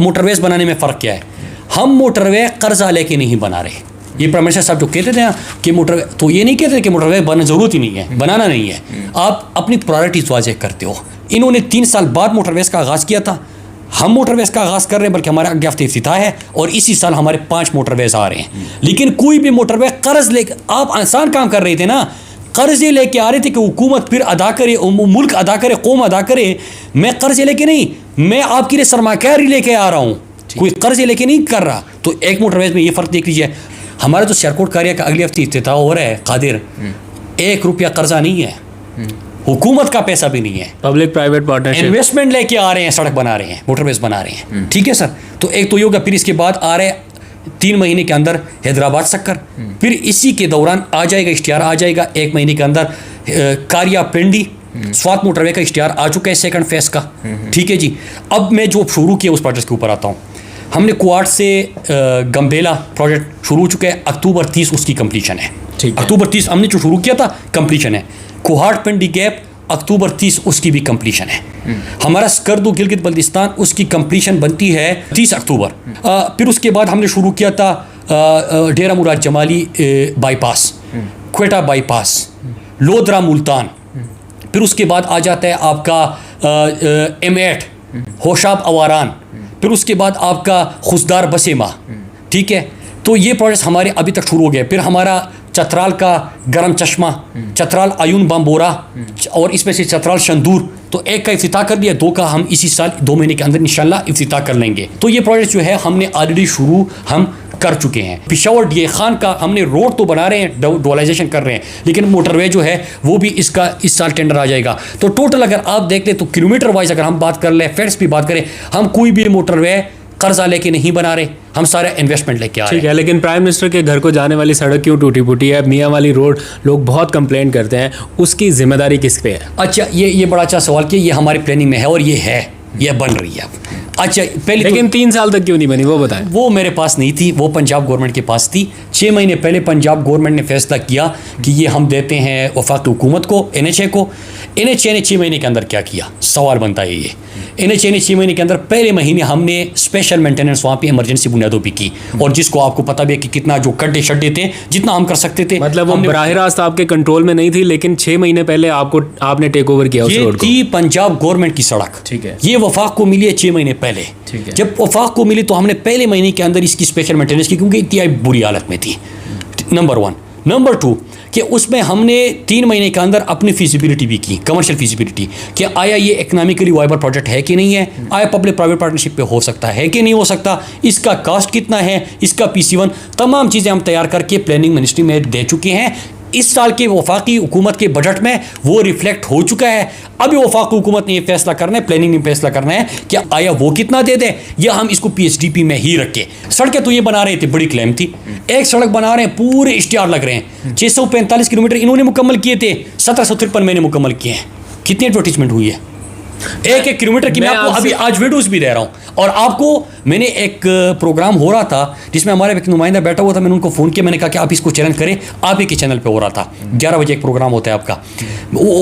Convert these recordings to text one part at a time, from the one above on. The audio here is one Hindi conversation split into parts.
मोटरवेज बनाने में फ़र्क क्या है? हम मोटरवे कर्जा लेके नहीं बना रहे। ये प्राइम मिनिस्टर साहब जो कहते थे कि मोटरवे, तो ये नहीं कहते कि मोटरवे बनाने ज़रूरत ही नहीं है, बनाना नहीं है, आप अपनी प्रायोरिटीज़ वाज़ेह करते हो। इन्होंने 3 साल बाद मोटरवेज का आगाज़ किया था, हम मोटरवेज का आगाज़ कर रहे हैं, बल्कि हमारा अगले हफ्ते इफ्तिताह है और इसी साल हमारे 5 मोटरवेज आ रहे हैं। लेकिन कोई भी मोटरवे कर्ज लेकर, आप आसान काम कर रहे थे ना, कर्जे लेके आ रहे थे कि हुकूमत फिर अदा करे, मुल्क अदा करे, कौम अदा करे। मैं कर्जे लेके नहीं, मैं आपके लिए सरमाकारी लेके आ रहा हूँ, कोई कर्जे लेके नहीं कर रहा। तो एक मोटरवेज में ये फ़र्क देख लीजिए। हमारा तो सियालकोट कारिया का अगले हफ्ते इफ्तिताह हो रहा है, कादिर, 1 रुपया कर्जा नहीं है, हुकूमत का पैसा भी नहीं है, पब्लिक प्राइवेट पार्टनरशिप, इन्वेस्टमेंट लेके आ रहे हैं, सड़क बना रहे हैं, मोटरवेज बना रहे हैं। ठीक है सर, तो एक तो ये होगा। फिर इसके बाद आ रहे 3 महीने के अंदर हैदराबाद सक्कर, फिर इसी के दौरान आ जाएगा, इश्तिहार आ जाएगा 1 महीने के अंदर कारिया पिंडी स्वात मोटरवे का इश्तिहार आ चुका है 2nd फेज़ का। ठीक है जी। अब मैं जो शुरू किया उस प्रोजेक्ट के ऊपर आता हूँ। हमने कुआट से गंबेला प्रोजेक्ट शुरू हो चुका है, अक्टूबर 30 उसकी कंप्लीशन है। अक्टूबर 30 हमने जो शुरू किया था कंप्लीशन है। कुहाट पिंडी गैप अक्टूबर 30 उसकी भी कंप्लीशन है। हमारा स्कर्दू गिलगित बल्तिस्तान उसकी कंप्लीशन बनती है 30 अक्टूबर। फिर उसके बाद हमने शुरू किया था डेरा मुराद जमाली बाईपास, क्वेटा बाईपास, लोधरा मुल्तान। फिर उसके बाद आ जाता है आपका M8 होशाब अवारान। फिर उसके बाद आपका खुशदार बसेमा। ठीक है, तो ये प्रोजेक्ट हमारे अभी तक शुरू हो गए। फिर हमारा चतराल का गरम चश्मा, चतराल आयून बाम्बोरा और इसमें से चतराल शंदूर, तो 1 का इफ्तिताह कर दिया, 2 का हम इसी साल 2 महीने के अंदर इंशाल्लाह इफ्तिताह कर लेंगे। तो ये प्रोजेक्ट जो है हमने ऑलरेडी शुरू हम कर चुके हैं। पिशावर डीए खान का हमने रोड तो बना रहे हैं, डुअलाइजेशन कर रहे हैं, लेकिन मोटरवे जो है वो भी इसका इस साल टेंडर आ जाएगा। तो टोटल अगर आप देख लें तो किलोमीटर वाइज अगर हम बात कर लें, फैक्ट्स भी बात करें, हम कोई भी मोटरवे कर्जा लेके नहीं बना रहे, हम सारे इन्वेस्टमेंट लेके आ रहे हैं। ठीक है, लेकिन प्राइम मिनिस्टर के घर को जाने वाली सड़क क्यों टूटी फूटी है? मियाँ वाली रोड लोग बहुत कंप्लेंट करते हैं, उसकी जिम्मेदारी किस पे है? अच्छा, ये बड़ा अच्छा सवाल किया। ये हमारी प्लानिंग में है और ये बन रही है अब। अच्छा, पहले लेकिन 3 साल तक क्यों नहीं बनी, वो बताएं। वो मेरे पास नहीं थी, वो पंजाब गवर्नमेंट के पास थी। 6 महीने पहले पंजाब गवर्नमेंट ने फैसला किया कि ये हम देते हैं वफाकी हुकूमत को, NHA को। NHA ने 6 महीने के अंदर क्या किया? सवाल बनता है ये। NHA ने 6 महीने के अंदर पहले महीने हमने स्पेशल मेंटेनेंस वहाँ पे इमरजेंसी बुनियादों पर की, और जिसको आपको पता भी है कि कितना जो गड्ढे शड्डे थे, जितना हम कर सकते थे, मतलब वो बराह रास्त आपके कंट्रोल में नहीं थी, लेकिन 6 महीने पहले आपने टेक ओवर किया उस रोड को। ये थी पंजाब गवर्नमेंट की सड़क। ठीक है, ये वफाक को मिली है 6 महीने पहले। जब वफाक को मिली तो हमने पहले महीने के अंदर इसकी स्पेशल मेंटेनेंस की, क्योंकि इतनी बुरी हालत में थी। नंबर 1। नंबर 2 कि उसमें हमने 3 महीने के अंदर अपनी फिजिबिलिटी भी की, कमर्शियल फिजिबिलिटी, कि आया ये इकोनॉमिकली वाइबल प्रोजेक्ट है कि नहीं है, आया पब्लिक प्राइवेट पार्टनरशिप पे हो सकता है कि नहीं हो सकता, इसका कास्ट कितना है, इसका PC1, तमाम चीज़ें हम तैयार करके प्लानिंग मिनिस्ट्री में दे चुके हैं। इस साल के वफाकी हुकूमत के बजट में वो रिफ्लेक्ट हो चुका है। अभी वफाकी हुकूमत ने ये फैसला करना है, प्लानिंग में फैसला करना है कि आया वो कितना दे दें या हम इसको PSDP में ही रखें। सड़कें तो ये बना रहे थे, बड़ी क्लेम थी। एक सड़क बना रहे हैं, पूरे इश्तिहार लग रहे हैं, 645 किलोमीटर इन्होंने मुकम्मल किए थे, 1753 मैंने मुकम्मल किए हैं। कितनी एडवर्टीजमेंट हुई है 1-1 किलोमीटर की? मैं आपको अभी आज वीडियोस भी दे रहा हूँ। और आपको मैंने एक प्रोग्राम हो रहा था जिसमें हमारा एक नुमाइंदा बैठा हुआ था, मैंने उनको फ़ोन किया, मैंने कहा कि आप इसको चैलेंज करें, आप ही के चैनल पे हो रहा था, 11 बजे एक प्रोग्राम होता है आपका।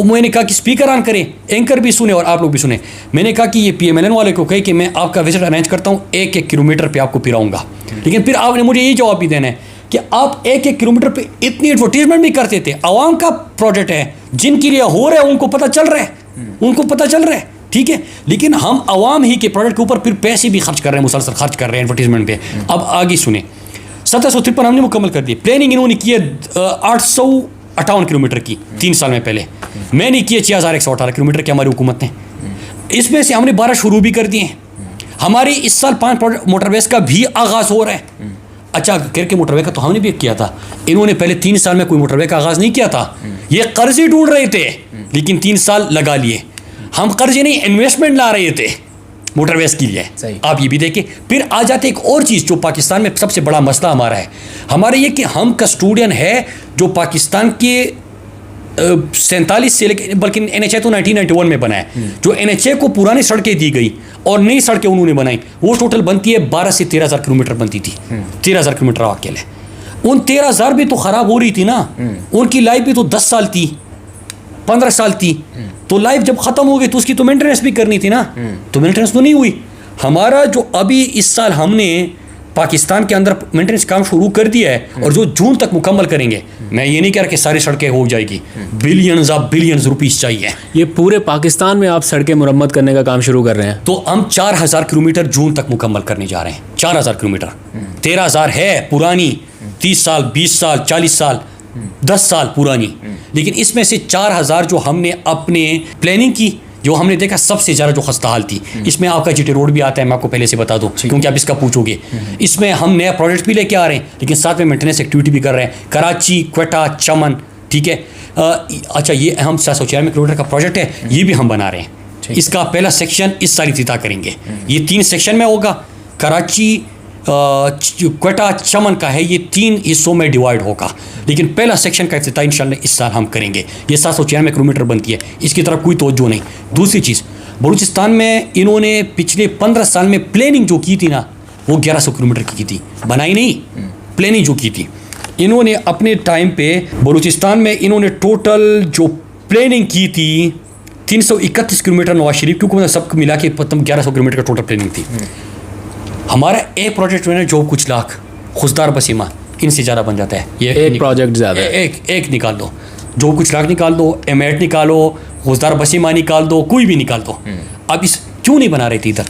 मैंने कहा कि स्पीकर ऑन करें, एंकर भी सुने और आप लोग भी सुने। मैंने कहा कि ये PMLN वाले को कहे कि मैं आपका विजिट अरेंज करता हूँ, 1-1 किलोमीटर पर आपको पिराऊँगा। लेकिन फिर आपने मुझे ये जवाब भी देना है कि आप 1-1 किलोमीटर पे इतनी एडवर्टीजमेंट भी करते थे। आवाम का प्रोजेक्ट है, जिनके लिए हो रहा है उनको पता चल रहा है, उनको पता चल रहा है। ठीक है, लेकिन हम आवाम ही के प्रोडक्ट के ऊपर फिर पैसे भी खर्च कर रहे हैं, मुसलसल खर्च कर रहे हैं एडवर्टीजमेंट पे। अब आगे सुने, 1753 हमने मुकम्मल कर दी। प्लानिंग इन्होंने की है 858 किलोमीटर की 3 साल में पहले, मैंने की है 6118 किलोमीटर की हमारी हुकूमत ने। इसमें से हमने 12 शुरू भी कर दिए हैं। हमारी इस साल 5 मोटरवेज का भी आगाज़ हो रहा है। अच्छा, करके मोटरवे का तो हमने भी किया था, इन्होंने पहले 3 साल में कोई मोटरवे का आगाज़ नहीं किया था। ये कर्ज ही ढूंढ रहे थे, लेकिन 3 साल लगा लिए। हम कर्जे नहीं, इन्वेस्टमेंट ला रहे थे मोटरवेज के लिए। आप ये भी देखें। फिर आ जाते एक और चीज़ जो पाकिस्तान में सबसे बड़ा मसला हमारा है, हमारे ये कि हम कस्टोडियन है जो पाकिस्तान के 47 से लेकर, बल्कि NHA तो 1991 में बना है। जो NHA को पुरानी सड़कें दी गई और नई सड़कें उन्होंने बनाई, वो टोटल बनती है 12 से 13,000 किलोमीटर बनती थी। 13,000 किलोमीटर अकेले, उन 13,000 भी तो ख़राब हो रही थी ना, उनकी लाइफ भी तो 10 साल थी, 15 साल थी। तो लाइफ जब ख़त्म हो गई तो उसकी तो मेंटेनेंस भी करनी थी ना, तो मेंटेनेंस तो नहीं हुई। हमारा जो अभी इस साल हमने पाकिस्तान के अंदर मेंटेनेंस काम शुरू कर दिया है और जो जून तक मुकम्मल करेंगे, मैं ये नहीं कह रहा कि सारी सड़कें हो जाएगी, बिलियंस रुपीस चाहिए। ये पूरे पाकिस्तान में आप सड़कें मुरम्मत करने का काम शुरू कर रहे हैं? तो हम 4000 किलोमीटर जून तक मुकम्मल करने जा रहे हैं। 4000 किलोमीटर, 13000 है पुरानी, 30 साल 20 साल 40 साल 10 साल पुरानी, लेकिन इसमें से 4000 जो हमने अपने प्लानिंग की, जो हमने देखा सबसे ज़्यादा जो खस्ता हाल थी, इसमें आपका जीटी रोड भी आता है, मैं आपको पहले से बता दूं क्योंकि आप इसका पूछोगे। इसमें हम नया प्रोजेक्ट भी लेके आ रहे हैं, लेकिन साथ में मेंटेनेंस एक्टिविटी भी कर रहे हैं। कराची, क्वेटा, चमन, ठीक है। अच्छा, ये हम 796 किलोमीटर का प्रोजेक्ट है, ये भी हम बना रहे हैं। इसका पहला सेक्शन इस साल इफ्तिताह करेंगे। ये 3 सेक्शन में होगा। कराची, क्वेटा, चमन का है, ये 3 हिस्सों में डिवाइड होगा, लेकिन पहला सेक्शन का इफ्तिताह इंशाल्लाह इस साल हम करेंगे। ये 796 किलोमीटर बनती है, इसकी तरफ कोई तवज्जो नहीं। दूसरी चीज़, बलूचिस्तान में इन्होंने पिछले 15 साल में प्लानिंग जो की थी ना, वो 1100 किलोमीटर की थी, बनाई नहीं, प्लानिंग जो की थी इन्होंने अपने टाइम पे। बलूचिस्तान में इन्होंने टोटल जो प्लानिंग की थी 331 किलोमीटर नवाज शरीफ, क्योंकि सब मिला के 1100 किलोमीटर का टोटल प्लानिंग थी। हमारा एक प्रोजेक्ट जो है जो कुछ लाख, खुशदार बसीमा, इनसे ज़्यादा बन जाता है। ये एक प्रोजेक्ट ज़्यादा, एक निकाल दो, जो कुछ लाख निकाल दो, एमेट निकालो, खुशदार बसीमा निकाल दो, कोई भी निकाल दो। अब इस क्यों नहीं बना रहे थे इधर?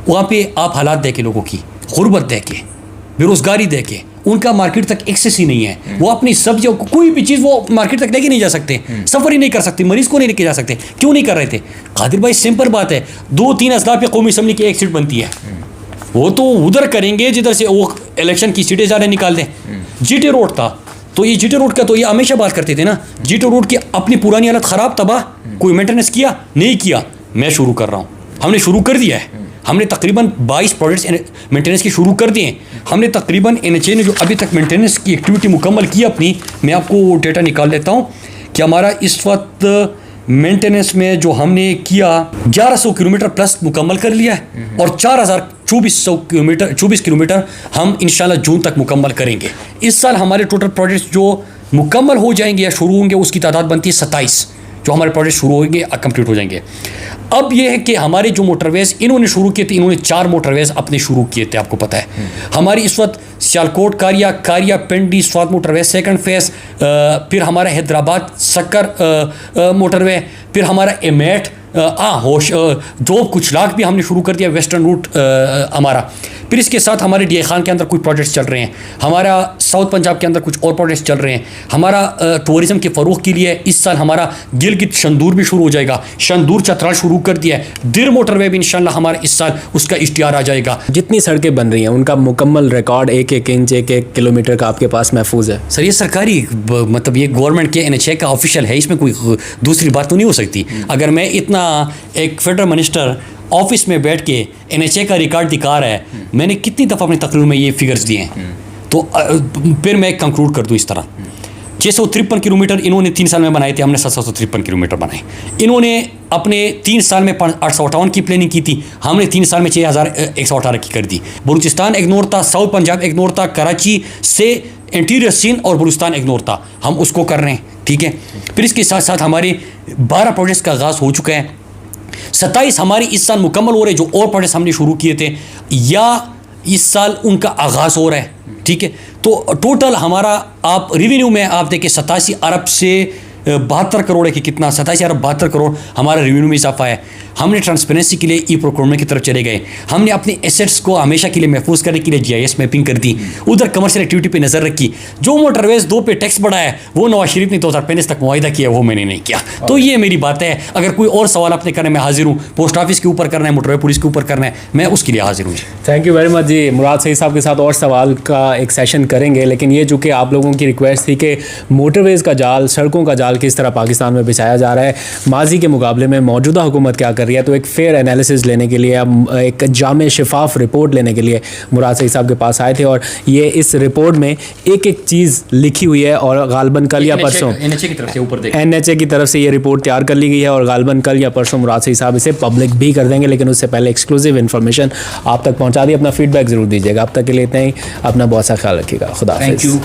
वहाँ पे आप हालात देखे, लोगों की गुर्बत देखे, बेरोज़गारी देखे, उनका मार्केट तक एक्सेस ही नहीं है। वो अपनी सब्जियों, कोई भी चीज़ वो मार्केट तक लेके नहीं जा सकते, सफ़र ही नहीं कर सकते, मरीज़ को नहीं लेके जा सकते। क्यों नहीं कर रहे थे? कादिर भाई, सिंपल बात है, 2-3 अजला पे कौमी असम्बली की एक सीट बनती है, वो तो उधर करेंगे जिधर से वो इलेक्शन की सीटें ज़्यादा निकाल दें। जीटी रोड था, तो ये जीटी रोड का तो ये हमेशा बात करते थे ना, जीटी रोड की अपनी पुरानी हालत ख़राब, तबाह, कोई मेंटेनेंस किया नहीं किया? मैं शुरू कर रहा हूँ, हमने शुरू कर दिया है। हमने तकरीबन 22 प्रोजेक्ट्स मेंटेनेंस की शुरू कर दिए हैं। हमने तकरीबन NHA ने जो अभी तक मेंटेनेंस की एक्टिविटी मुकम्मल की अपनी, मैं आपको डेटा निकाल लेता हूँ कि हमारा इस वक्त मेंटेनेंस में जो हमने किया 1100 किलोमीटर प्लस मुकम्मल कर लिया है, और 2400 किलोमीटर हम इंशाल्लाह जून तक मुकम्मल करेंगे। इस साल हमारे टोटल प्रोजेक्ट्स जो मुकम्मल हो जाएंगे या शुरू होंगे, उसकी तादाद बनती है 27, जो हमारे प्रोजेक्ट शुरू होंगे, कंप्लीट हो जाएंगे। अब ये है कि हमारे जो मोटरवेज़ इन्होंने शुरू किए थे, इन्होंने 4 मोटरवेज़ अपने शुरू किए थे, आपको पता है। हमारी इस वक्त सियालकोट कारिया पिंडी स्वाद मोटरवे सेकंड फेज़, फिर हमारा हैदराबाद सक्कर मोटरवे, फिर हमारा एमेट होश जो कुछ लाख भी हमने शुरू कर दिया, वेस्टर्न रूट हमारा। फिर इसके साथ हमारे डी खान के अंदर कुछ प्रोजेक्ट्स चल रहे हैं, हमारा साउथ पंजाब के अंदर कुछ और प्रोजेक्ट्स चल रहे हैं। हमारा टूरिज़म के फ़रोग के लिए इस साल हमारा गिलगित शंदूर भी शुरू हो जाएगा, शंदूर चतराल शुरू कर दिया है, दिर मोटरवे भी इंशाल्लाह हमारा इस साल उसका इश्तिहार आ जाएगा। जितनी सड़कें बन रही हैं उनका मुकम्मल रिकॉर्ड 1-1 इंच 1-1 किलोमीटर का आपके पास महफूज है? सर, ये सरकारी मतलब ये गवर्नमेंट के NHA का ऑफिशियल है, इसमें कोई दूसरी बात तो नहीं हो सकती। अगर मैं इतना एक फेडरल मिनिस्टर ऑफिस में बैठ के NHA का रिकॉर्ड दिखा रहा है, मैंने कितनी दफ़ा अपनी तकरीर में ये फिगर्स दिए हैं, तो फिर मैं कंक्लूड कर दूं इस तरह। 653 किलोमीटर इन्होंने 3 साल में बनाए थे, हमने 753 किलोमीटर बनाए। इन्होंने अपने 3 साल में 858 की प्लानिंग की थी, हमने 3 साल में 6118 की कर दी। बलूचिस्तान इग्नोर था, साउथ पंजाब इग्नोर था, कराची से इंटीरियर सिंध और बलूचिस्तान इग्नोर था, हम उसको कर रहे हैं, ठीक है। फिर इसके साथ साथ हमारे 12 प्रोजेक्ट्स का आगाज़ हो चुका है, 27 हमारी इस साल मुकम्मल हो रहे, जो और प्रोजेक्ट्स हमने शुरू किए थे या इस साल उनका आगाज़ हो रहा है, ठीक है। तो टोटल हमारा आप रेवेन्यू में आप देखें 87 अरब से 72 करोड़ है कि कितना, 87 अरब 72 करोड़ हमारा रेवेन्यू में इजाफा है। हमने ट्रांसपेरेंसी के लिए प्रोक्योरमेंट की तरफ चले गए, हमने अपने एसेट्स को हमेशा के लिए महफूज करने के लिए GIS मैपिंग कर दी, उधर कमर्शियल एक्टिविटी पे नज़र रखी। जो मोटरवेज 2 पे टैक्स बढ़ा है वो नवाज शरीफ ने 2035 तक मुआहिदा किया, वो मैंने नहीं किया। तो ये मेरी बात है, अगर कोई और सवाल आपने करना मैं हाजिर हूँ, पोस्ट ऑफिस के ऊपर करना है, मोटरवे पुलिस के ऊपर करना है, मैं उसके लिए हाजिर हूँ। थैंक यू वेरी मच जी। मुराद सईद साहब के साथ और सवाल का एक सेशन करेंगे, लेकिन ये जो कि आप लोगों की रिक्वेस्ट थी कि मोटरवेज़ का जाल, सड़कों का जाल किस तरह पाकिस्तान में बिछाया जा रहा है, माजी के मुकाबले में मौजूदा हुकूमत क्या कर रही है, तो एक फेयर एनालिसिस लेने के लिए, अब एक जामे शफाफ रिपोर्ट लेने के लिए मुराद सईद साहब के पास आए थे। और ये इस रिपोर्ट में एक एक चीज़ लिखी हुई है, और गालबन कल या परसों NHA की तरफ से ऊपर देखें, NHA की तरफ से ये रिपोर्ट तैयार कर ली गई है, और गालबन कल या परसों मुराद सईद साहब इसे पब्लिक भी कर देंगे। लेकिन उससे पहले एक्सक्लूसिव इन्फॉर्मेशन आप तक पहुँचा दी, अपना फीडबैक ज़रूर दीजिएगा। अब तक के लिए इतना ही, अपना बहुत सा ख्याल रखिएगा, खुदा हाफिज़। Thank you.